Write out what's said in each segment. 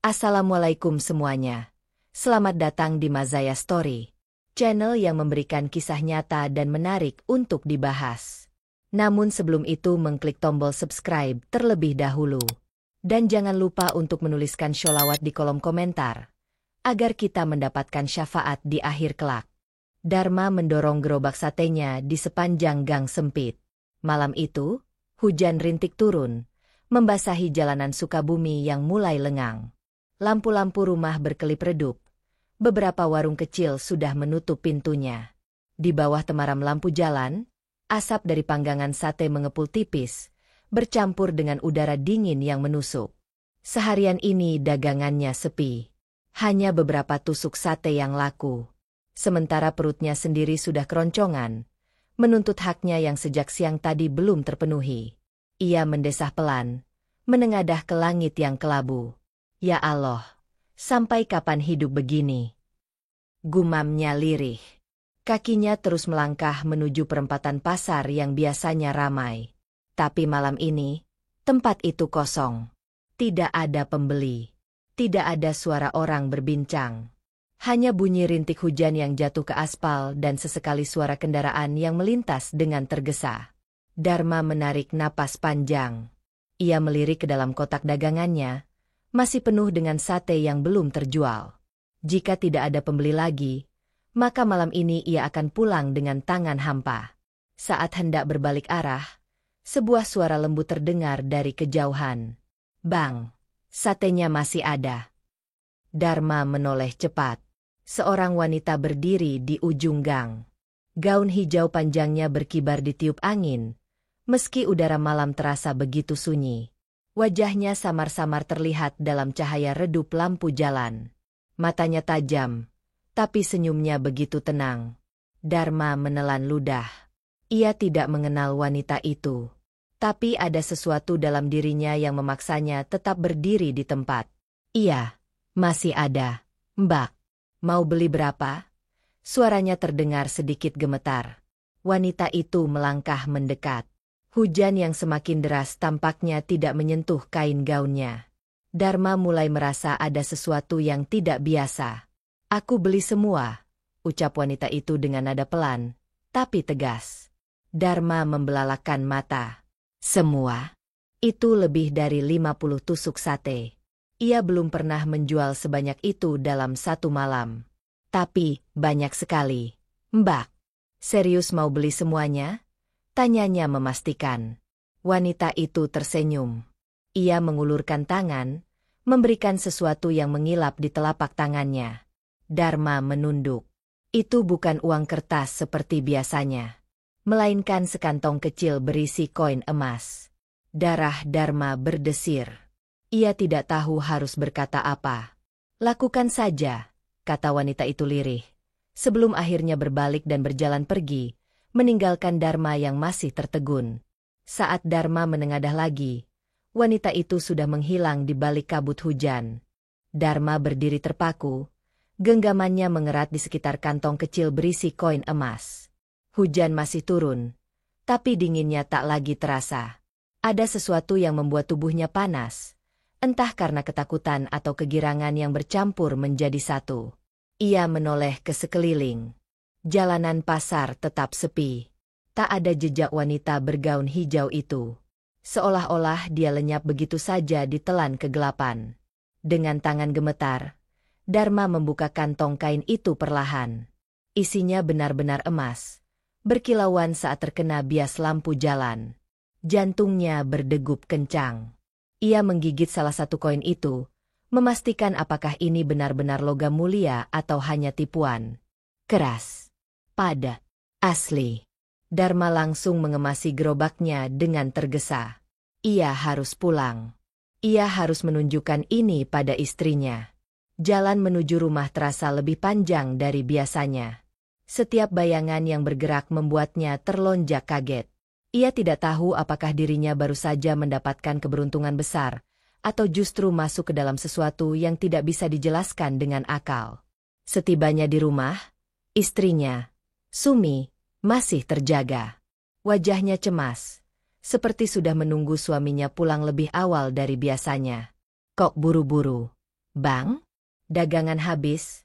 Assalamualaikum semuanya. Selamat datang di Mazaya Story, channel yang memberikan kisah nyata dan menarik untuk dibahas. Namun sebelum itu mengklik tombol subscribe terlebih dahulu. Dan jangan lupa untuk menuliskan sholawat di kolom komentar, agar kita mendapatkan syafaat di akhir kelak. Dharma mendorong gerobak satenya di sepanjang gang sempit. Malam itu, hujan rintik turun, membasahi jalanan Sukabumi yang mulai lengang. Lampu-lampu rumah berkelip redup. Beberapa warung kecil sudah menutup pintunya. Di bawah temaram lampu jalan, asap dari panggangan sate mengepul tipis, bercampur dengan udara dingin yang menusuk. Seharian ini dagangannya sepi. Hanya beberapa tusuk sate yang laku. Sementara perutnya sendiri sudah keroncongan, menuntut haknya yang sejak siang tadi belum terpenuhi. Ia mendesah pelan, menengadah ke langit yang kelabu. Ya Allah, sampai kapan hidup begini? Gumamnya lirih. Kakinya terus melangkah menuju perempatan pasar yang biasanya ramai. Tapi malam ini, tempat itu kosong. Tidak ada pembeli. Tidak ada suara orang berbincang. Hanya bunyi rintik hujan yang jatuh ke aspal dan sesekali suara kendaraan yang melintas dengan tergesa. Dharma menarik napas panjang. Ia melirik ke dalam kotak dagangannya, masih penuh dengan sate yang belum terjual. Jika tidak ada pembeli lagi, maka malam ini ia akan pulang dengan tangan hampa. Saat hendak berbalik arah, sebuah suara lembut terdengar dari kejauhan. Bang, satenya masih ada. Dharma menoleh cepat. Seorang wanita berdiri di ujung gang. Gaun hijau panjangnya berkibar ditiup angin, meski udara malam terasa begitu sunyi. Wajahnya samar-samar terlihat dalam cahaya redup lampu jalan. Matanya tajam, tapi senyumnya begitu tenang. Dharma menelan ludah. Ia tidak mengenal wanita itu. Tapi ada sesuatu dalam dirinya yang memaksanya tetap berdiri di tempat. Iya, masih ada. Mbak, mau beli berapa? Suaranya terdengar sedikit gemetar. Wanita itu melangkah mendekat. Hujan yang semakin deras tampaknya tidak menyentuh kain gaunnya. Dharma mulai merasa ada sesuatu yang tidak biasa. Aku beli semua, ucap wanita itu dengan nada pelan, tapi tegas. Dharma membelalakan mata. Semua? Itu lebih dari 50 tusuk sate. Ia belum pernah menjual sebanyak itu dalam satu malam. Tapi, banyak sekali. Mbak, serius mau beli semuanya? Tanyanya memastikan. Wanita itu tersenyum. Ia mengulurkan tangan, memberikan sesuatu yang mengilap di telapak tangannya. Dharma menunduk. Itu bukan uang kertas seperti biasanya, melainkan sekantong kecil berisi koin emas. Darah Dharma berdesir. Ia tidak tahu harus berkata apa. Lakukan saja, kata wanita itu lirih, sebelum akhirnya berbalik dan berjalan pergi, meninggalkan Dharma yang masih tertegun. Saat Dharma menengadah lagi, wanita itu sudah menghilang di balik kabut hujan. Dharma berdiri terpaku, genggamannya mengerat di sekitar kantong kecil berisi koin emas. Hujan masih turun, tapi dinginnya tak lagi terasa. Ada sesuatu yang membuat tubuhnya panas, entah karena ketakutan atau kegirangan yang bercampur menjadi satu. Ia menoleh ke sekeliling. Jalanan pasar tetap sepi. Tak ada jejak wanita bergaun hijau itu. Seolah-olah dia lenyap begitu saja ditelan kegelapan. Dengan tangan gemetar, Dharma membuka kantong kain itu perlahan. Isinya benar-benar emas, berkilauan saat terkena bias lampu jalan. Jantungnya berdegup kencang. Ia menggigit salah satu koin itu, memastikan apakah ini benar-benar logam mulia atau hanya tipuan. Keras, padat, asli. Dharma langsung mengemasi gerobaknya dengan tergesa. Ia harus pulang. Ia harus menunjukkan ini pada istrinya. Jalan menuju rumah terasa lebih panjang dari biasanya. Setiap bayangan yang bergerak membuatnya terlonjak kaget. Ia tidak tahu apakah dirinya baru saja mendapatkan keberuntungan besar, atau justru masuk ke dalam sesuatu yang tidak bisa dijelaskan dengan akal. Setibanya di rumah, istrinya, Sumi, masih terjaga. Wajahnya cemas, seperti sudah menunggu suaminya pulang lebih awal dari biasanya. Kok buru-buru? Bang? Dagangan habis?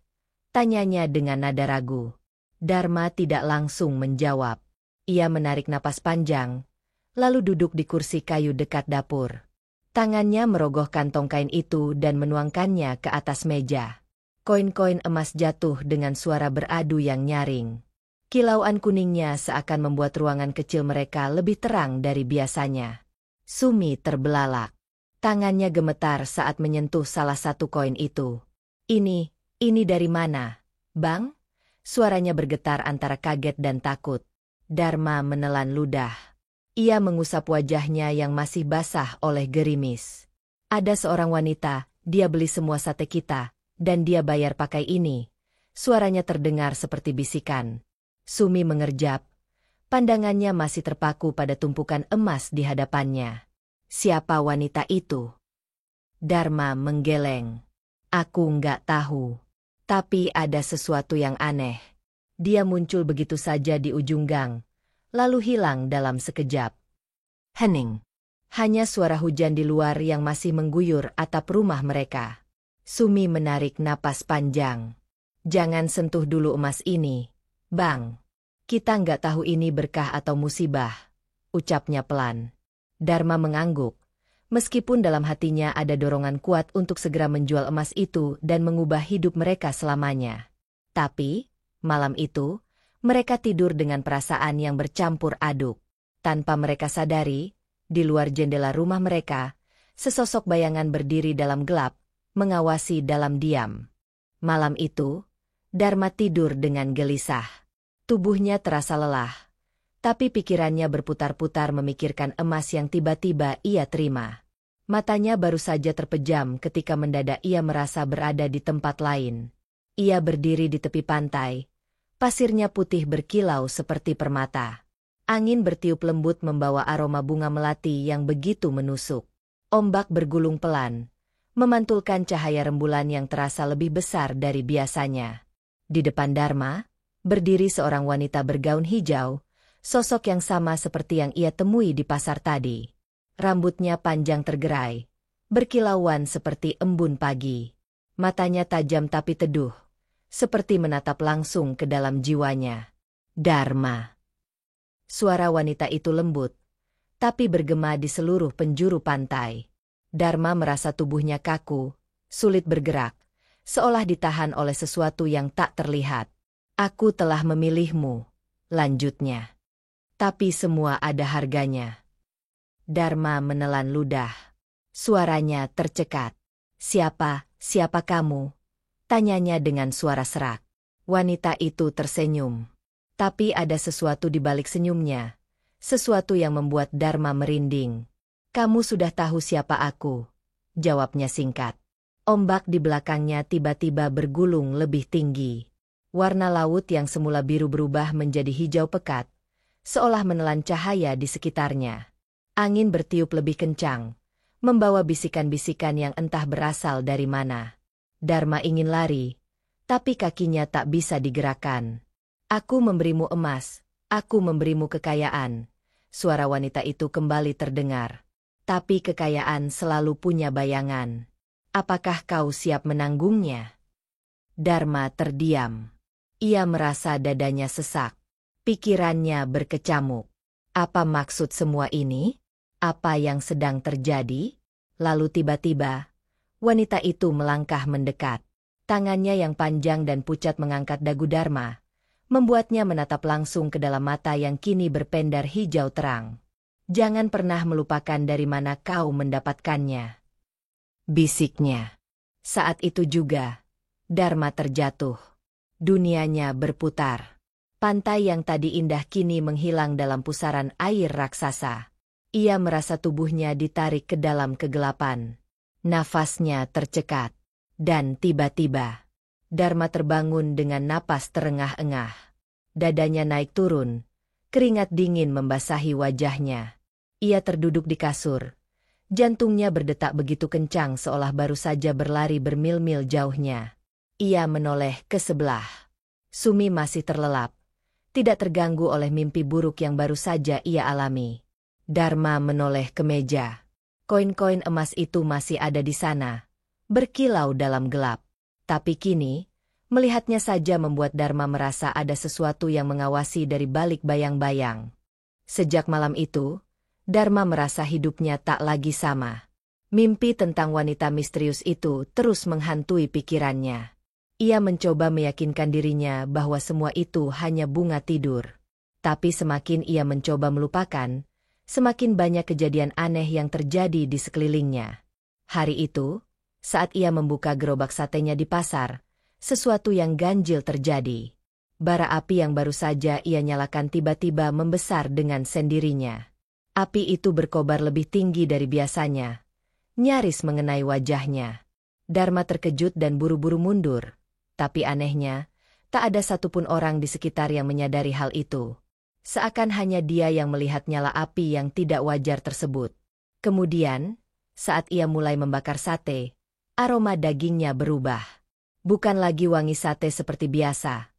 Tanyanya dengan nada ragu. Dharma tidak langsung menjawab. Ia menarik napas panjang, lalu duduk di kursi kayu dekat dapur. Tangannya merogoh kantong kain itu dan menuangkannya ke atas meja. Koin-koin emas jatuh dengan suara beradu yang nyaring. Kilauan kuningnya seakan membuat ruangan kecil mereka lebih terang dari biasanya. Sumi terbelalak. Tangannya gemetar saat menyentuh salah satu koin itu. Ini dari mana, Bang? Suaranya bergetar antara kaget dan takut. Dharma menelan ludah. Ia mengusap wajahnya yang masih basah oleh gerimis. Ada seorang wanita, dia beli semua sate kita, dan dia bayar pakai ini. Suaranya terdengar seperti bisikan. Sumi mengerjap. Pandangannya masih terpaku pada tumpukan emas di hadapannya. Siapa wanita itu? Dharma menggeleng. Aku nggak tahu. Tapi ada sesuatu yang aneh. Dia muncul begitu saja di ujung gang, lalu hilang dalam sekejap. Hening. Hanya suara hujan di luar yang masih mengguyur atap rumah mereka. Sumi menarik napas panjang. Jangan sentuh dulu emas ini, Bang. Kita nggak tahu ini berkah atau musibah, ucapnya pelan. Dharma mengangguk. Meskipun dalam hatinya ada dorongan kuat untuk segera menjual emas itu dan mengubah hidup mereka selamanya. Tapi, malam itu, mereka tidur dengan perasaan yang bercampur aduk. Tanpa mereka sadari, di luar jendela rumah mereka, sesosok bayangan berdiri dalam gelap, mengawasi dalam diam. Malam itu, Dharma tidur dengan gelisah. Tubuhnya terasa lelah, tapi pikirannya berputar-putar memikirkan emas yang tiba-tiba ia terima. Matanya baru saja terpejam ketika mendadak ia merasa berada di tempat lain. Ia berdiri di tepi pantai. Pasirnya putih berkilau seperti permata. Angin bertiup lembut membawa aroma bunga melati yang begitu menusuk. Ombak bergulung pelan, memantulkan cahaya rembulan yang terasa lebih besar dari biasanya. Di depan Dharma, berdiri seorang wanita bergaun hijau, sosok yang sama seperti yang ia temui di pasar tadi. Rambutnya panjang tergerai, berkilauan seperti embun pagi. Matanya tajam tapi teduh, seperti menatap langsung ke dalam jiwanya. Dharma. Suara wanita itu lembut, tapi bergema di seluruh penjuru pantai. Dharma merasa tubuhnya kaku, sulit bergerak, seolah ditahan oleh sesuatu yang tak terlihat. Aku telah memilihmu, lanjutnya. Tapi semua ada harganya. Dharma menelan ludah. Suaranya tercekat. Siapa kamu? Tanyanya dengan suara serak. Wanita itu tersenyum. Tapi ada sesuatu di balik senyumnya. Sesuatu yang membuat Dharma merinding. Kamu sudah tahu siapa aku? Jawabnya singkat. Ombak di belakangnya tiba-tiba bergulung lebih tinggi. Warna laut yang semula biru berubah menjadi hijau pekat, seolah menelan cahaya di sekitarnya. Angin bertiup lebih kencang, membawa bisikan-bisikan yang entah berasal dari mana. Dharma ingin lari, tapi kakinya tak bisa digerakkan. Aku memberimu emas, aku memberimu kekayaan. Suara wanita itu kembali terdengar. Tapi kekayaan selalu punya bayangan. Apakah kau siap menanggungnya? Dharma terdiam. Ia merasa dadanya sesak. Pikirannya berkecamuk. Apa maksud semua ini? Apa yang sedang terjadi? Lalu tiba-tiba, wanita itu melangkah mendekat. Tangannya yang panjang dan pucat mengangkat dagu Dharma, membuatnya menatap langsung ke dalam mata yang kini berpendar hijau terang. Jangan pernah melupakan dari mana kau mendapatkannya, bisiknya. Saat itu juga, Dharma terjatuh. Dunianya berputar. Pantai yang tadi indah kini menghilang dalam pusaran air raksasa. Ia merasa tubuhnya ditarik ke dalam kegelapan. Nafasnya tercekat. Dan tiba-tiba, Dharma terbangun dengan napas terengah-engah. Dadanya naik turun. Keringat dingin membasahi wajahnya. Ia terduduk di kasur. Jantungnya berdetak begitu kencang seolah baru saja berlari bermil-mil jauhnya. Ia menoleh ke sebelah. Sumi masih terlelap, tidak terganggu oleh mimpi buruk yang baru saja ia alami. Dharma menoleh ke meja. Koin-koin emas itu masih ada di sana, berkilau dalam gelap. Tapi kini, melihatnya saja membuat Dharma merasa ada sesuatu yang mengawasi dari balik bayang-bayang. Sejak malam itu, Dharma merasa hidupnya tak lagi sama. Mimpi tentang wanita misterius itu terus menghantui pikirannya. Ia mencoba meyakinkan dirinya bahwa semua itu hanya bunga tidur. Tapi semakin ia mencoba melupakan, semakin banyak kejadian aneh yang terjadi di sekelilingnya. Hari itu, saat ia membuka gerobak satenya di pasar, sesuatu yang ganjil terjadi. Bara api yang baru saja ia nyalakan tiba-tiba membesar dengan sendirinya. Api itu berkobar lebih tinggi dari biasanya, nyaris mengenai wajahnya. Dharma terkejut dan buru-buru mundur. Tapi anehnya, tak ada satupun orang di sekitar yang menyadari hal itu. Seakan hanya dia yang melihat nyala api yang tidak wajar tersebut. Kemudian, saat ia mulai membakar sate, aroma dagingnya berubah. Bukan lagi wangi sate seperti biasa,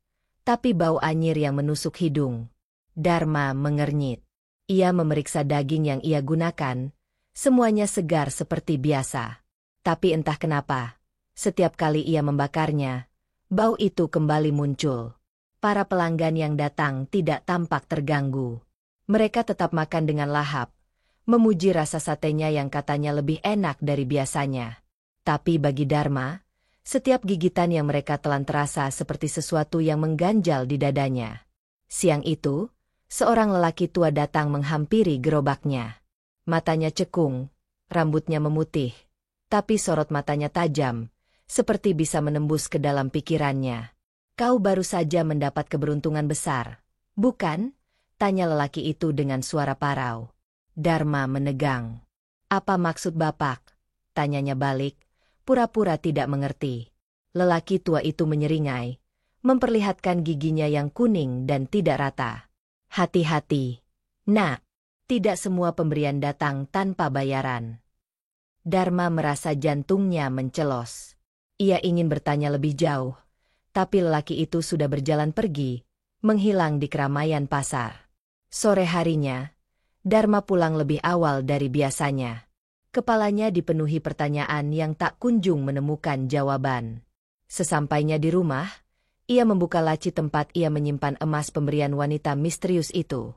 tapi bau anyir yang menusuk hidung. Dharma mengernyit. Ia memeriksa daging yang ia gunakan, semuanya segar seperti biasa. Tapi entah kenapa, setiap kali ia membakarnya, bau itu kembali muncul. Para pelanggan yang datang tidak tampak terganggu. Mereka tetap makan dengan lahap, memuji rasa satenya yang katanya lebih enak dari biasanya. Tapi bagi Dharma, setiap gigitan yang mereka telan terasa seperti sesuatu yang mengganjal di dadanya. Siang itu, seorang lelaki tua datang menghampiri gerobaknya. Matanya cekung, rambutnya memutih, tapi sorot matanya tajam, seperti bisa menembus ke dalam pikirannya. "Kau baru saja mendapat keberuntungan besar, bukan?" tanya lelaki itu dengan suara parau. Dharma menegang. "Apa maksud Bapak?" tanyanya balik, pura-pura tidak mengerti. Lelaki tua itu menyeringai, memperlihatkan giginya yang kuning dan tidak rata. "Hati-hati, Nak. Tidak semua pemberian datang tanpa bayaran." Dharma merasa jantungnya mencelos. Ia ingin bertanya lebih jauh, tapi lelaki itu sudah berjalan pergi, menghilang di keramaian pasar. Sore harinya, Dharma pulang lebih awal dari biasanya. Kepalanya dipenuhi pertanyaan yang tak kunjung menemukan jawaban. Sesampainya di rumah, ia membuka laci tempat ia menyimpan emas pemberian wanita misterius itu.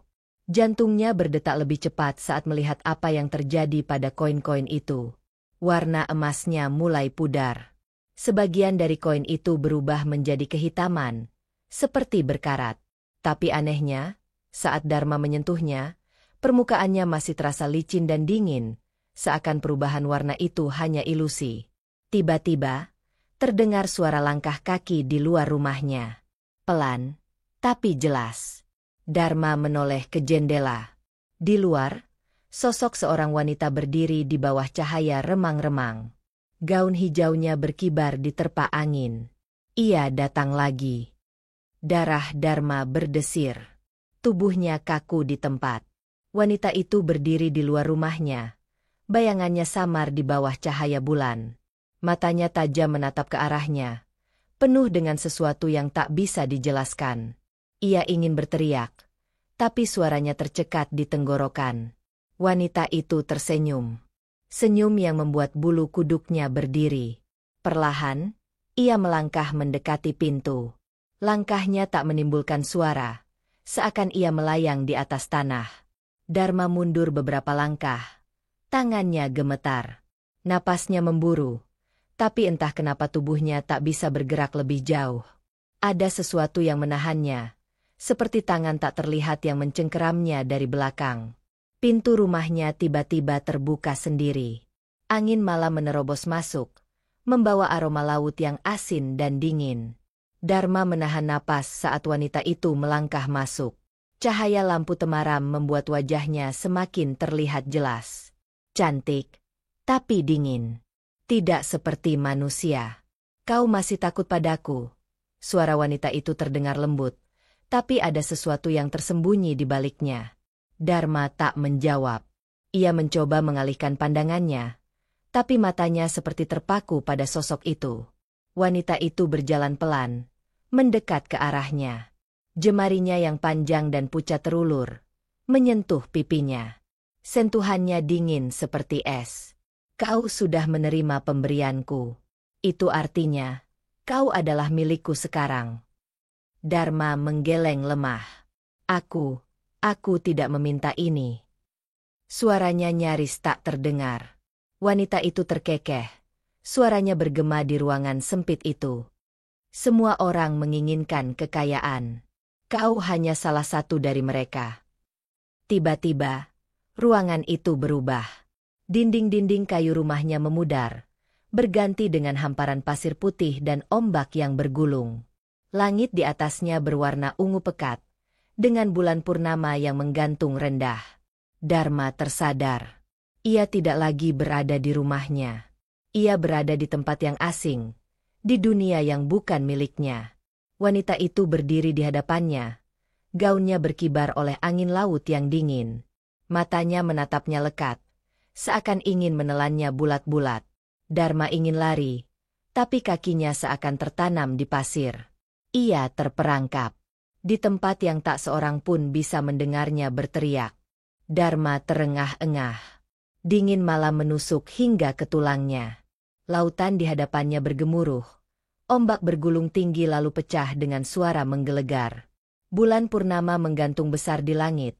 Jantungnya berdetak lebih cepat saat melihat apa yang terjadi pada koin-koin itu. Warna emasnya mulai pudar. Sebagian dari koin itu berubah menjadi kehitaman, seperti berkarat. Tapi anehnya, saat Dharma menyentuhnya, permukaannya masih terasa licin dan dingin, seakan perubahan warna itu hanya ilusi. Tiba-tiba, terdengar suara langkah kaki di luar rumahnya. Pelan, tapi jelas. Dharma menoleh ke jendela. Di luar, sosok seorang wanita berdiri di bawah cahaya remang-remang. Gaun hijaunya berkibar diterpa angin. Ia datang lagi. Darah Dharma berdesir. Tubuhnya kaku di tempat. Wanita itu berdiri di luar rumahnya. Bayangannya samar di bawah cahaya bulan. Matanya tajam menatap ke arahnya, penuh dengan sesuatu yang tak bisa dijelaskan. Ia ingin berteriak, tapi suaranya tercekat di tenggorokan. Wanita itu tersenyum. Senyum yang membuat bulu kuduknya berdiri. Perlahan, ia melangkah mendekati pintu. Langkahnya tak menimbulkan suara, seakan ia melayang di atas tanah. Dharma mundur beberapa langkah. Tangannya gemetar. Napasnya memburu. Tapi entah kenapa tubuhnya tak bisa bergerak lebih jauh. Ada sesuatu yang menahannya, seperti tangan tak terlihat yang mencengkeramnya dari belakang. Pintu rumahnya tiba-tiba terbuka sendiri. Angin malam menerobos masuk, membawa aroma laut yang asin dan dingin. Dharma menahan napas saat wanita itu melangkah masuk. Cahaya lampu temaram membuat wajahnya semakin terlihat jelas. Cantik, tapi dingin. Tidak seperti manusia. "Kau masih takut padaku?" Suara wanita itu terdengar lembut, tapi ada sesuatu yang tersembunyi di baliknya. Dharma tak menjawab. Ia mencoba mengalihkan pandangannya, tapi matanya seperti terpaku pada sosok itu. Wanita itu berjalan pelan, mendekat ke arahnya. Jemarinya yang panjang dan pucat terulur, menyentuh pipinya. Sentuhannya dingin seperti es. "Kau sudah menerima pemberianku." Itu artinya, kau adalah milikku sekarang. Dharma menggeleng lemah. Aku tidak meminta ini. Suaranya nyaris tak terdengar. Wanita itu terkekeh. Suaranya bergema di ruangan sempit itu. Semua orang menginginkan kekayaan. Kau hanya salah satu dari mereka. Tiba-tiba, ruangan itu berubah. Dinding-dinding kayu rumahnya memudar, berganti dengan hamparan pasir putih dan ombak yang bergulung. Langit di atasnya berwarna ungu pekat, dengan bulan purnama yang menggantung rendah. Dharma tersadar. Ia tidak lagi berada di rumahnya. Ia berada di tempat yang asing, di dunia yang bukan miliknya. Wanita itu berdiri di hadapannya. Gaunnya berkibar oleh angin laut yang dingin. Matanya menatapnya lekat, seakan ingin menelannya bulat-bulat. Dharma ingin lari, tapi kakinya seakan tertanam di pasir. Ia terperangkap. Di tempat yang tak seorang pun bisa mendengarnya berteriak. Dharma terengah-engah. Dingin malam menusuk hingga ke tulangnya. Lautan di hadapannya bergemuruh. Ombak bergulung tinggi lalu pecah dengan suara menggelegar. Bulan purnama menggantung besar di langit.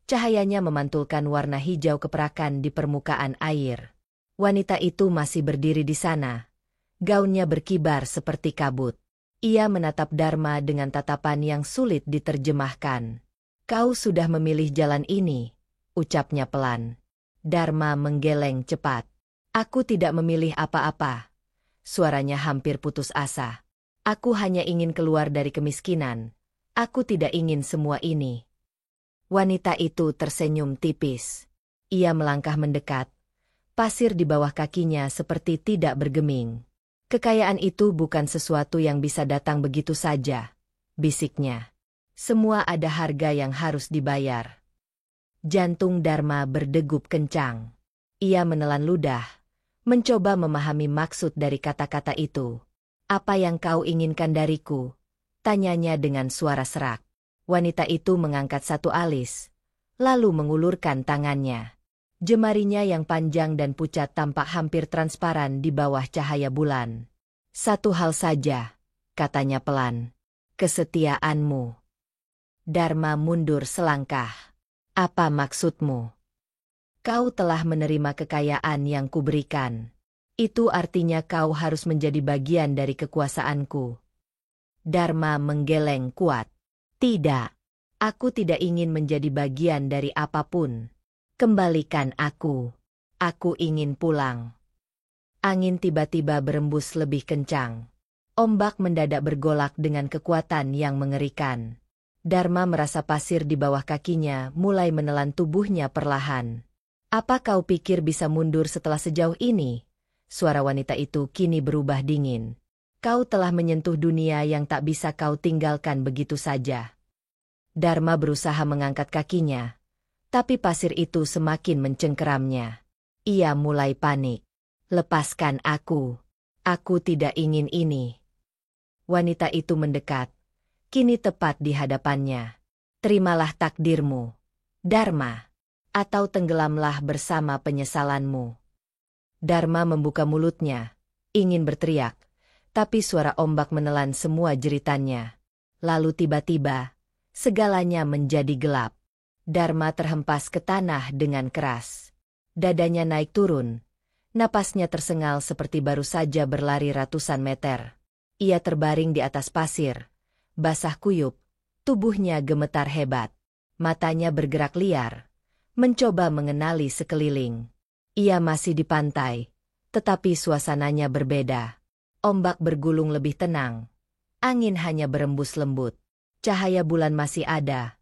Cahayanya memantulkan warna hijau keperakan di permukaan air. Wanita itu masih berdiri di sana. Gaunnya berkibar seperti kabut. Ia menatap Dharma dengan tatapan yang sulit diterjemahkan. Kau sudah memilih jalan ini, ucapnya pelan. Dharma menggeleng cepat. Aku tidak memilih apa-apa. Suaranya hampir putus asa. Aku hanya ingin keluar dari kemiskinan. Aku tidak ingin semua ini. Wanita itu tersenyum tipis. Ia melangkah mendekat. Pasir di bawah kakinya seperti tidak bergeming. Kekayaan itu bukan sesuatu yang bisa datang begitu saja, bisiknya. Semua ada harga yang harus dibayar. Jantung Dharma berdegup kencang. Ia menelan ludah, mencoba memahami maksud dari kata-kata itu. Apa yang kau inginkan dariku? Tanyanya dengan suara serak. Wanita itu mengangkat satu alis, lalu mengulurkan tangannya. Jemarinya yang panjang dan pucat tampak hampir transparan di bawah cahaya bulan. Satu hal saja, katanya pelan. Kesetiaanmu. Dharma mundur selangkah. Apa maksudmu? Kau telah menerima kekayaan yang kuberikan. Itu artinya kau harus menjadi bagian dari kekuasaanku. Dharma menggeleng kuat. Tidak. Aku tidak ingin menjadi bagian dari apapun. Kembalikan aku. Aku ingin pulang. Angin tiba-tiba berembus lebih kencang. Ombak mendadak bergolak dengan kekuatan yang mengerikan. Dharma merasa pasir di bawah kakinya mulai menelan tubuhnya perlahan. Apa kau pikir bisa mundur setelah sejauh ini? Suara wanita itu kini berubah dingin. Kau telah menyentuh dunia yang tak bisa kau tinggalkan begitu saja. Dharma berusaha mengangkat kakinya, tapi pasir itu semakin mencengkeramnya. Ia mulai panik. Lepaskan aku. Aku tidak ingin ini. Wanita itu mendekat. Kini tepat di hadapannya. Terimalah takdirmu, Dharma, atau tenggelamlah bersama penyesalanmu. Dharma membuka mulutnya, ingin berteriak, tapi suara ombak menelan semua jeritannya. Lalu tiba-tiba, segalanya menjadi gelap. Dharma terhempas ke tanah dengan keras. Dadanya naik turun. Napasnya tersengal seperti baru saja berlari ratusan meter. Ia terbaring di atas pasir, basah kuyup, tubuhnya gemetar hebat. Matanya bergerak liar, mencoba mengenali sekeliling. Ia masih di pantai, tetapi suasananya berbeda. Ombak bergulung lebih tenang. Angin hanya berembus lembut. Cahaya bulan masih ada,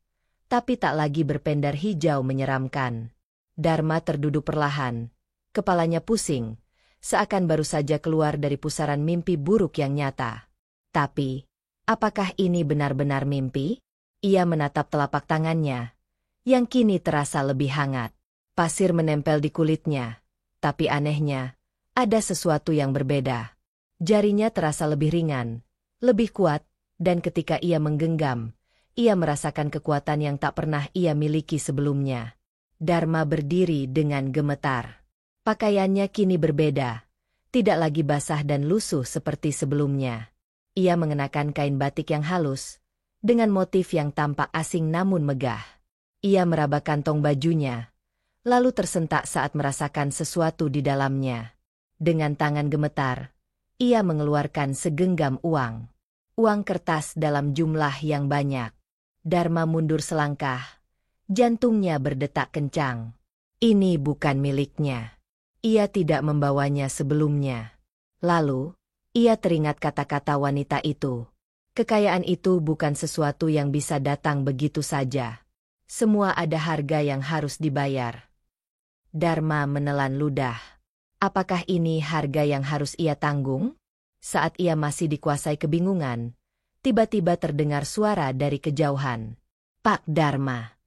tapi tak lagi berpendar hijau menyeramkan. Dharma terduduk perlahan. Kepalanya pusing, seakan baru saja keluar dari pusaran mimpi buruk yang nyata. Tapi, apakah ini benar-benar mimpi? Ia menatap telapak tangannya, yang kini terasa lebih hangat. Pasir menempel di kulitnya, tapi anehnya, ada sesuatu yang berbeda. Jarinya terasa lebih ringan, lebih kuat, dan ketika ia menggenggam, ia merasakan kekuatan yang tak pernah ia miliki sebelumnya. Dharma berdiri dengan gemetar. Pakaiannya kini berbeda, tidak lagi basah dan lusuh seperti sebelumnya. Ia mengenakan kain batik yang halus, dengan motif yang tampak asing namun megah. Ia meraba kantong bajunya, lalu tersentak saat merasakan sesuatu di dalamnya. Dengan tangan gemetar, ia mengeluarkan segenggam uang. Uang kertas dalam jumlah yang banyak. Dharma mundur selangkah. Jantungnya berdetak kencang. Ini bukan miliknya. Ia tidak membawanya sebelumnya. Lalu, ia teringat kata-kata wanita itu. Kekayaan itu bukan sesuatu yang bisa datang begitu saja. Semua ada harga yang harus dibayar. Dharma menelan ludah. Apakah ini harga yang harus ia tanggung? Saat ia masih dikuasai kebingungan, tiba-tiba terdengar suara dari kejauhan. Pak Dharma.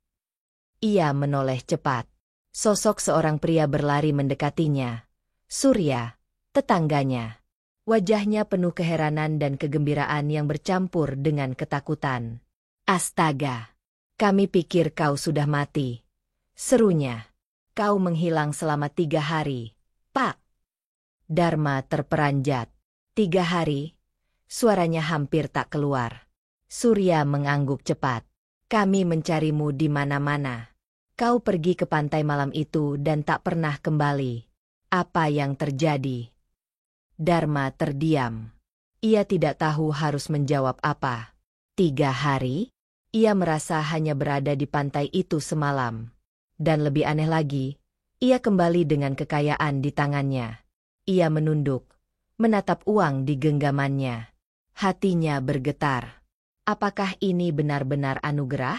Ia menoleh cepat. Sosok seorang pria berlari mendekatinya. Surya, tetangganya. Wajahnya penuh keheranan dan kegembiraan yang bercampur dengan ketakutan. Astaga, kami pikir kau sudah mati. Serunya. Kau menghilang selama 3 hari, Pak. Dharma terperanjat. 3 hari? Suaranya hampir tak keluar. Surya mengangguk cepat. Kami mencarimu di mana-mana. Kau pergi ke pantai malam itu dan tak pernah kembali. Apa yang terjadi? Dharma terdiam. Ia tidak tahu harus menjawab apa. 3 hari? Ia merasa hanya berada di pantai itu semalam. Dan lebih aneh lagi, ia kembali dengan kekayaan di tangannya. Ia menunduk, menatap uang di genggamannya. Hatinya bergetar. Apakah ini benar-benar anugerah?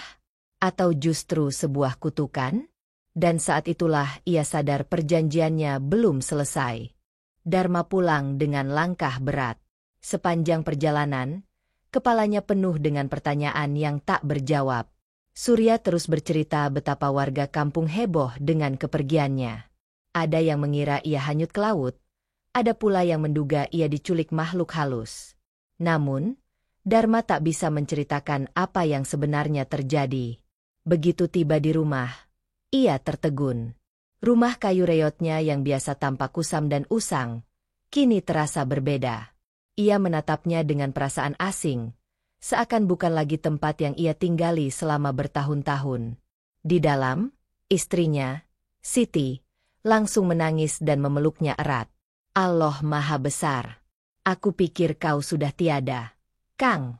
Atau justru sebuah kutukan? Dan saat itulah ia sadar perjanjiannya belum selesai. Dharma pulang dengan langkah berat. Sepanjang perjalanan, kepalanya penuh dengan pertanyaan yang tak berjawab. Surya terus bercerita betapa warga kampung heboh dengan kepergiannya. Ada yang mengira ia hanyut ke laut, ada pula yang menduga ia diculik makhluk halus. Namun, Dharma tak bisa menceritakan apa yang sebenarnya terjadi. Begitu tiba di rumah, ia tertegun. Rumah kayu reotnya yang biasa tampak kusam dan usang, kini terasa berbeda. Ia menatapnya dengan perasaan asing, seakan bukan lagi tempat yang ia tinggali selama bertahun-tahun. Di dalam, istrinya, Siti, langsung menangis dan memeluknya erat. Allah Maha Besar. Aku pikir kau sudah tiada, Kang.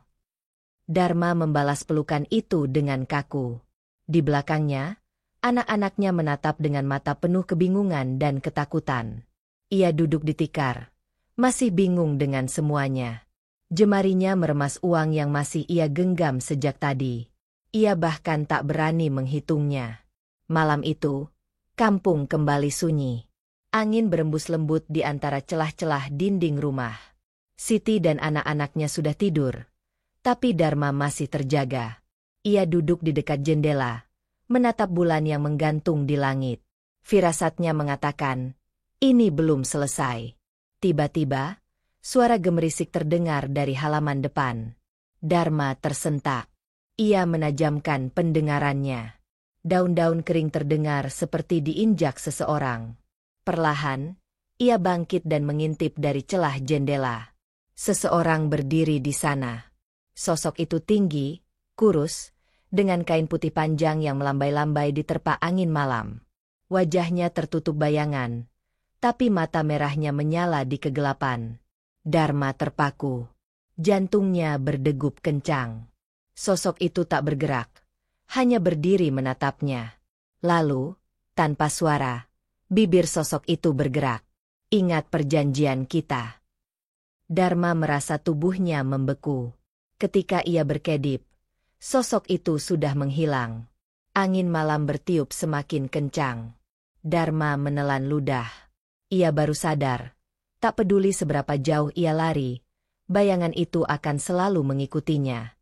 Dharma membalas pelukan itu dengan kaku. Di belakangnya, anak-anaknya menatap dengan mata penuh kebingungan dan ketakutan. Ia duduk di tikar, masih bingung dengan semuanya. Jemarinya meremas uang yang masih ia genggam sejak tadi. Ia bahkan tak berani menghitungnya. Malam itu, kampung kembali sunyi. Angin berembus lembut di antara celah-celah dinding rumah. Siti dan anak-anaknya sudah tidur, tapi Dharma masih terjaga. Ia duduk di dekat jendela, menatap bulan yang menggantung di langit. Firasatnya mengatakan, ini belum selesai. Tiba-tiba, suara gemerisik terdengar dari halaman depan. Dharma tersentak. Ia menajamkan pendengarannya. Daun-daun kering terdengar seperti diinjak seseorang. Perlahan, ia bangkit dan mengintip dari celah jendela. Seseorang berdiri di sana. Sosok itu tinggi, kurus, dengan kain putih panjang yang melambai-lambai diterpa angin malam. Wajahnya tertutup bayangan, tapi mata merahnya menyala di kegelapan. Dharma terpaku. Jantungnya berdegup kencang. Sosok itu tak bergerak, hanya berdiri menatapnya. Lalu, tanpa suara, bibir sosok itu bergerak. Ingat perjanjian kita. Dharma merasa tubuhnya membeku. Ketika ia berkedip, sosok itu sudah menghilang. Angin malam bertiup semakin kencang. Dharma menelan ludah. Ia baru sadar. Tak peduli seberapa jauh ia lari, bayangan itu akan selalu mengikutinya.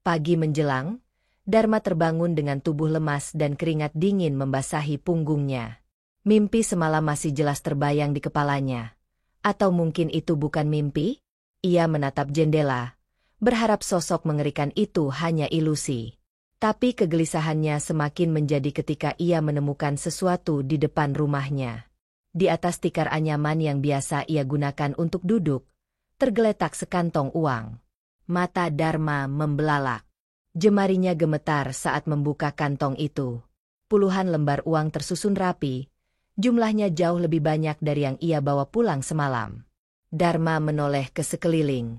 Pagi menjelang, Dharma terbangun dengan tubuh lemas dan keringat dingin membasahi punggungnya. Mimpi semalam masih jelas terbayang di kepalanya. Atau mungkin itu bukan mimpi? Ia menatap jendela, berharap sosok mengerikan itu hanya ilusi. Tapi kegelisahannya semakin menjadi ketika ia menemukan sesuatu di depan rumahnya. Di atas tikar anyaman yang biasa ia gunakan untuk duduk, tergeletak sekantong uang. Mata Dharma membelalak. Jemarinya gemetar saat membuka kantong itu. Puluhan lembar uang tersusun rapi, jumlahnya jauh lebih banyak dari yang ia bawa pulang semalam. Dharma menoleh ke sekeliling.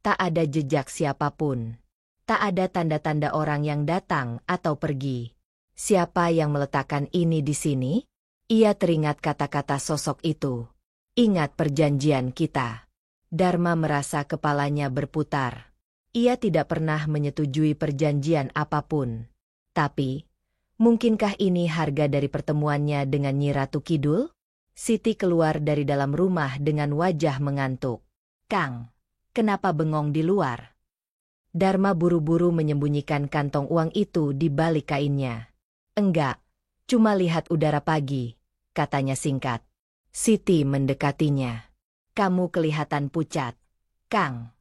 Tak ada jejak siapapun. Tak ada tanda-tanda orang yang datang atau pergi. Siapa yang meletakkan ini di sini? Ia teringat kata-kata sosok itu. Ingat perjanjian kita. Dharma merasa kepalanya berputar. Ia tidak pernah menyetujui perjanjian apapun. Tapi, mungkinkah ini harga dari pertemuannya dengan Nyi Ratu Kidul? Siti keluar dari dalam rumah dengan wajah mengantuk. Kang, kenapa bengong di luar? Dharma buru-buru menyembunyikan kantong uang itu di balik kainnya. Enggak, cuma lihat udara pagi, katanya singkat. Siti mendekatinya. Kamu kelihatan pucat, Kang.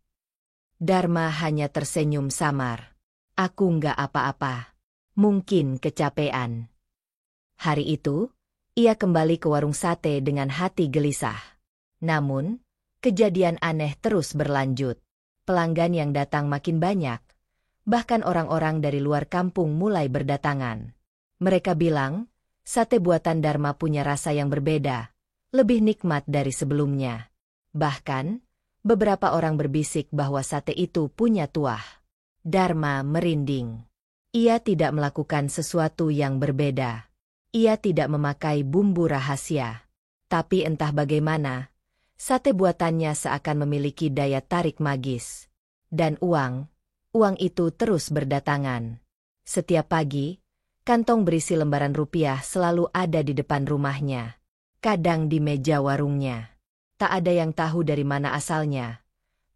Dharma hanya tersenyum samar. Aku enggak apa-apa. Mungkin kecapean. Hari itu, ia kembali ke warung sate dengan hati gelisah. Namun, kejadian aneh terus berlanjut. Pelanggan yang datang makin banyak. Bahkan orang-orang dari luar kampung mulai berdatangan. Mereka bilang, sate buatan Dharma punya rasa yang berbeda, lebih nikmat dari sebelumnya. Bahkan, beberapa orang berbisik bahwa sate itu punya tuah. Dharma merinding. Ia tidak melakukan sesuatu yang berbeda. Ia tidak memakai bumbu rahasia. Tapi entah bagaimana, sate buatannya seakan memiliki daya tarik magis. Dan uang itu terus berdatangan. Setiap pagi, kantong berisi lembaran rupiah selalu ada di depan rumahnya. Kadang di meja warungnya. Tak ada yang tahu dari mana asalnya.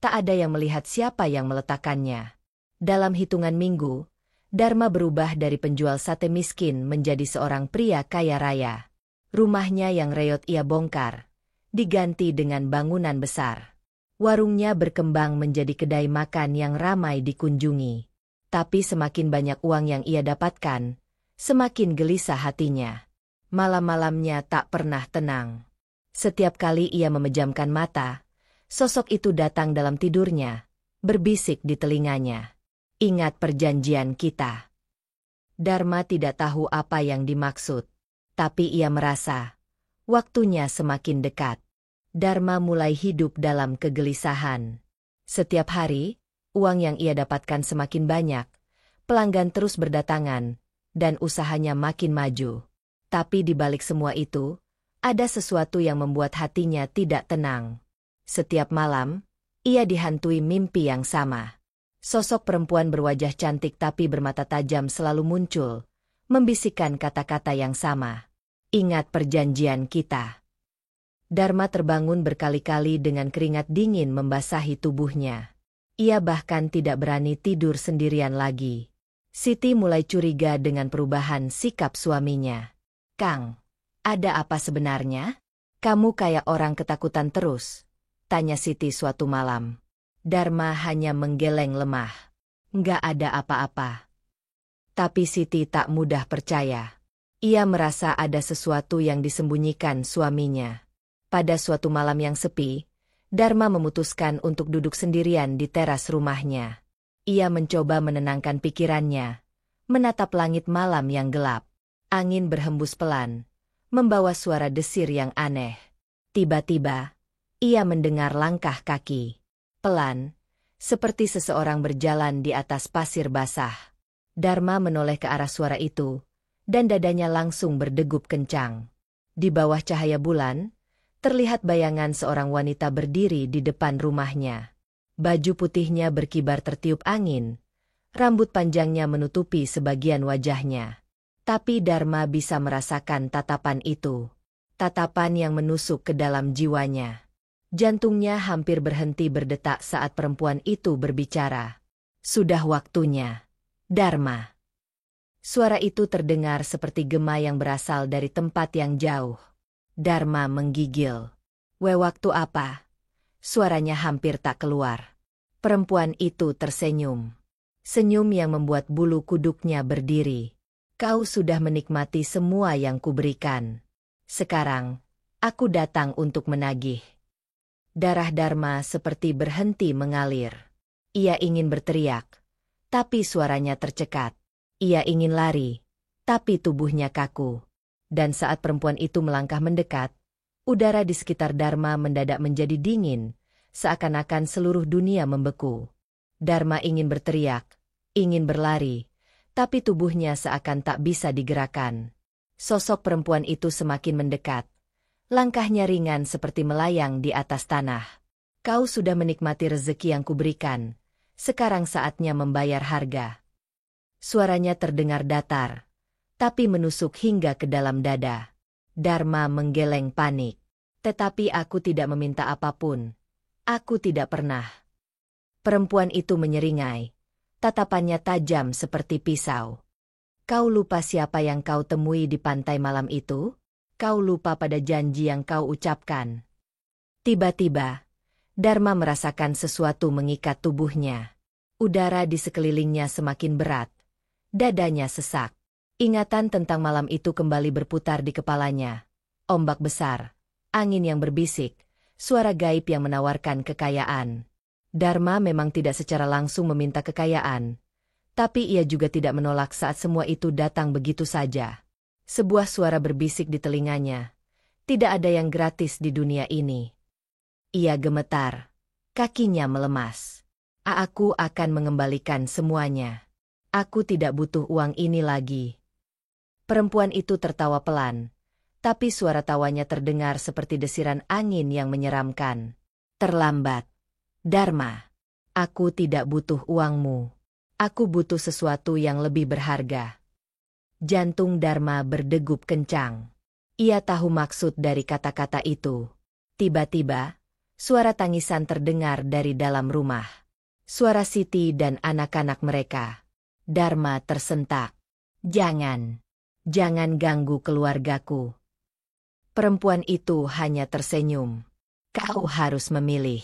Tak ada yang melihat siapa yang meletakkannya. Dalam hitungan minggu, Dharma berubah dari penjual sate miskin menjadi seorang pria kaya raya. Rumahnya yang reot ia bongkar, diganti dengan bangunan besar. Warungnya berkembang menjadi kedai makan yang ramai dikunjungi. Tapi semakin banyak uang yang ia dapatkan, semakin gelisah hatinya. Malam-malamnya tak pernah tenang. Setiap kali ia memejamkan mata, sosok itu datang dalam tidurnya, berbisik di telinganya. Ingat perjanjian kita. Dharma tidak tahu apa yang dimaksud, tapi ia merasa waktunya semakin dekat. Dharma mulai hidup dalam kegelisahan. Setiap hari, uang yang ia dapatkan semakin banyak, pelanggan terus berdatangan, dan usahanya makin maju. Tapi di balik semua itu, ada sesuatu yang membuat hatinya tidak tenang. Setiap malam, ia dihantui mimpi yang sama. Sosok perempuan berwajah cantik tapi bermata tajam selalu muncul, membisikkan kata-kata yang sama. Ingat perjanjian kita. Dharma terbangun berkali-kali dengan keringat dingin membasahi tubuhnya. Ia bahkan tidak berani tidur sendirian lagi. Siti mulai curiga dengan perubahan sikap suaminya. Kang, ada apa sebenarnya? Kamu kayak orang ketakutan terus, tanya Siti suatu malam. Dharma hanya menggeleng lemah. Nggak ada apa-apa. Tapi Siti tak mudah percaya. Ia merasa ada sesuatu yang disembunyikan suaminya. Pada suatu malam yang sepi, Dharma memutuskan untuk duduk sendirian di teras rumahnya. Ia mencoba menenangkan pikirannya, menatap langit malam yang gelap. Angin berhembus pelan, membawa suara desir yang aneh. Tiba-tiba, ia mendengar langkah kaki. Pelan, seperti seseorang berjalan di atas pasir basah. Dharma menoleh ke arah suara itu, dan dadanya langsung berdegup kencang. Di bawah cahaya bulan, terlihat bayangan seorang wanita berdiri di depan rumahnya. Baju putihnya berkibar tertiup angin, rambut panjangnya menutupi sebagian wajahnya. Tapi Dharma bisa merasakan tatapan itu. Tatapan yang menusuk ke dalam jiwanya. Jantungnya hampir berhenti berdetak saat perempuan itu berbicara. Sudah waktunya, Dharma. Suara itu terdengar seperti gema yang berasal dari tempat yang jauh. Dharma menggigil. Waktu apa? Suaranya hampir tak keluar. Perempuan itu tersenyum. Senyum yang membuat bulu kuduknya berdiri. Kau sudah menikmati semua yang kuberikan. Sekarang, Aku datang untuk menagih. Darah Dharma seperti berhenti mengalir. Ia ingin berteriak, tapi suaranya tercekat. Ia ingin lari, tapi tubuhnya kaku. Dan saat perempuan itu melangkah mendekat, udara di sekitar Dharma mendadak menjadi dingin, seakan-akan seluruh dunia membeku. Dharma ingin berteriak, ingin berlari, tapi tubuhnya seakan tak bisa digerakkan. Sosok perempuan itu semakin mendekat. Langkahnya ringan seperti melayang di atas tanah. Kau sudah menikmati rezeki yang kuberikan. Sekarang saatnya membayar harga. Suaranya terdengar datar, tapi menusuk hingga ke dalam dada. Dharma menggeleng panik. Tetapi aku tidak meminta apapun. Aku tidak pernah. Perempuan itu menyeringai. Tatapannya tajam seperti pisau. Kau lupa siapa yang kau temui di pantai malam itu? Kau lupa pada janji yang kau ucapkan. Tiba-tiba, Dharma merasakan sesuatu mengikat tubuhnya. Udara di sekelilingnya semakin berat. Dadanya sesak. Ingatan tentang malam itu kembali berputar di kepalanya. Ombak besar, angin yang berbisik, suara gaib yang menawarkan kekayaan. Dharma memang tidak secara langsung meminta kekayaan, tapi ia juga tidak menolak saat semua itu datang begitu saja. Sebuah suara berbisik di telinganya. Tidak ada yang gratis di dunia ini. Ia gemetar. Kakinya melemas. Aku akan mengembalikan semuanya. Aku tidak butuh uang ini lagi. Perempuan itu tertawa pelan, tapi suara tawanya terdengar seperti desiran angin yang menyeramkan. Terlambat. Dharma. Aku tidak butuh uangmu. Aku butuh sesuatu yang lebih berharga. Jantung Dharma berdegup kencang. Ia tahu maksud dari kata-kata itu. Tiba-tiba, suara tangisan terdengar dari dalam rumah. Suara Siti dan anak-anak mereka. Dharma tersentak. Jangan ganggu keluargaku. Perempuan itu hanya tersenyum. Kau harus memilih.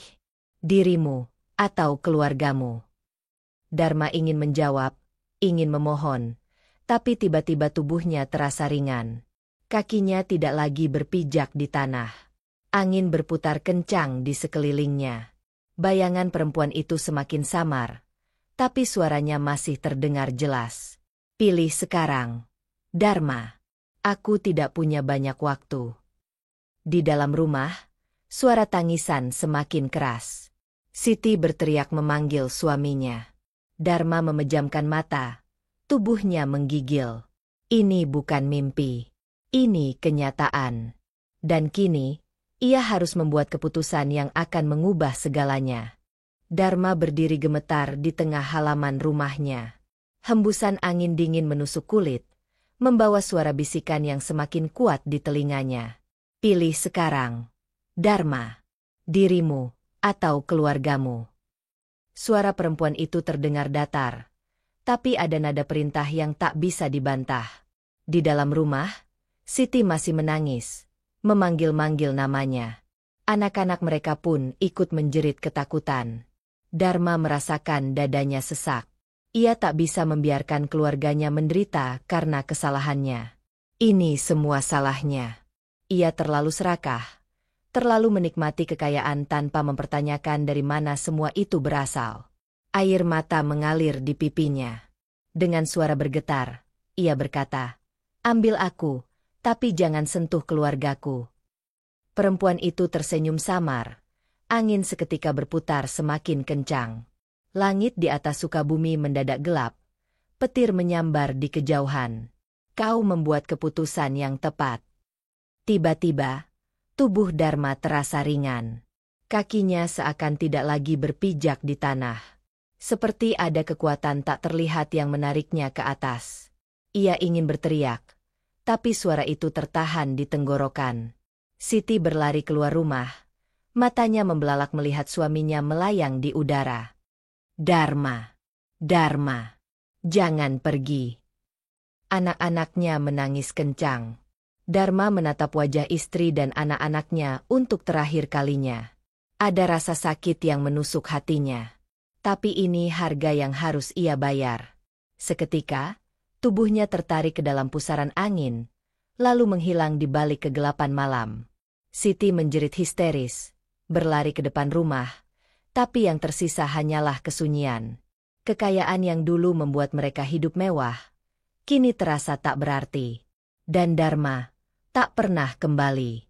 Dirimu atau keluargamu. Dharma ingin menjawab, ingin memohon, tapi tiba-tiba tubuhnya terasa ringan. Kakinya tidak lagi berpijak di tanah. Angin berputar kencang di sekelilingnya. Bayangan perempuan itu semakin samar, tapi suaranya masih terdengar jelas. Pilih sekarang. Dharma. Aku tidak punya banyak waktu. Di dalam rumah, suara tangisan semakin keras. Siti berteriak memanggil suaminya. Dharma memejamkan mata. Tubuhnya menggigil. Ini bukan mimpi. Ini kenyataan. Dan kini, ia harus membuat keputusan yang akan mengubah segalanya. Dharma berdiri gemetar di tengah halaman rumahnya. Hembusan angin dingin menusuk kulit, membawa suara bisikan yang semakin kuat di telinganya. Pilih sekarang. Dharma. Dirimu atau keluargamu. Suara perempuan itu terdengar datar, tapi ada nada perintah yang tak bisa dibantah. Di dalam rumah, Siti masih menangis, memanggil-manggil namanya. Anak-anak mereka pun ikut menjerit ketakutan. Dharma merasakan dadanya sesak. Ia tak bisa membiarkan keluarganya menderita karena kesalahannya. Ini semua salahnya. Ia terlalu serakah, terlalu menikmati kekayaan tanpa mempertanyakan dari mana semua itu berasal. Air mata mengalir di pipinya. Dengan suara bergetar, ia berkata, "Ambil aku, tapi jangan sentuh keluargaku." Perempuan itu tersenyum samar. Angin seketika berputar semakin kencang. Langit di atas Sukabumi mendadak gelap. Petir menyambar di kejauhan. Kau membuat keputusan yang tepat. Tiba-tiba, tubuh Dharma terasa ringan. Kakinya seakan tidak lagi berpijak di tanah. Seperti ada kekuatan tak terlihat yang menariknya ke atas. Ia ingin berteriak, tapi suara itu tertahan di tenggorokan. Siti berlari keluar rumah. Matanya membelalak melihat suaminya melayang di udara. Dharma, Dharma, jangan pergi. Anak-anaknya menangis kencang. Dharma menatap wajah istri dan anak-anaknya untuk terakhir kalinya. Ada rasa sakit yang menusuk hatinya. Tapi ini harga yang harus ia bayar. Seketika, tubuhnya tertarik ke dalam pusaran angin, lalu menghilang di balik kegelapan malam. Siti menjerit histeris, berlari ke depan rumah, tapi yang tersisa hanyalah kesunyian. Kekayaan yang dulu membuat mereka hidup mewah, kini terasa tak berarti. Dan Dharma tak pernah kembali.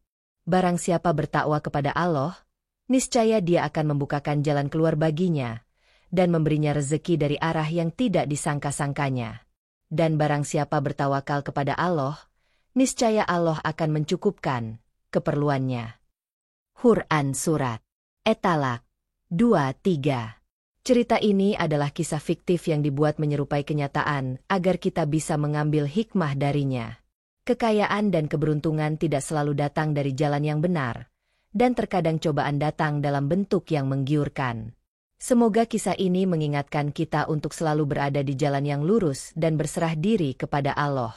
Barang siapa bertakwa kepada Allah, niscaya Dia akan membukakan jalan keluar baginya, dan memberinya rezeki dari arah yang tidak disangka-sangkanya. Dan barang siapa bertawakal kepada Allah, niscaya Allah akan mencukupkan keperluannya. Quran Surat At-Talaq 2:3. Cerita ini adalah kisah fiktif yang dibuat menyerupai kenyataan agar kita bisa mengambil hikmah darinya. Kekayaan dan keberuntungan tidak selalu datang dari jalan yang benar, dan terkadang cobaan datang dalam bentuk yang menggiurkan. Semoga kisah ini mengingatkan kita untuk selalu berada di jalan yang lurus dan berserah diri kepada Allah.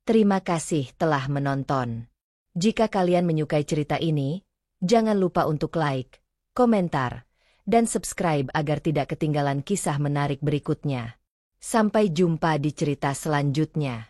Terima kasih telah menonton. Jika kalian menyukai cerita ini, jangan lupa untuk like, komentar, dan subscribe agar tidak ketinggalan kisah menarik berikutnya. Sampai jumpa di cerita selanjutnya.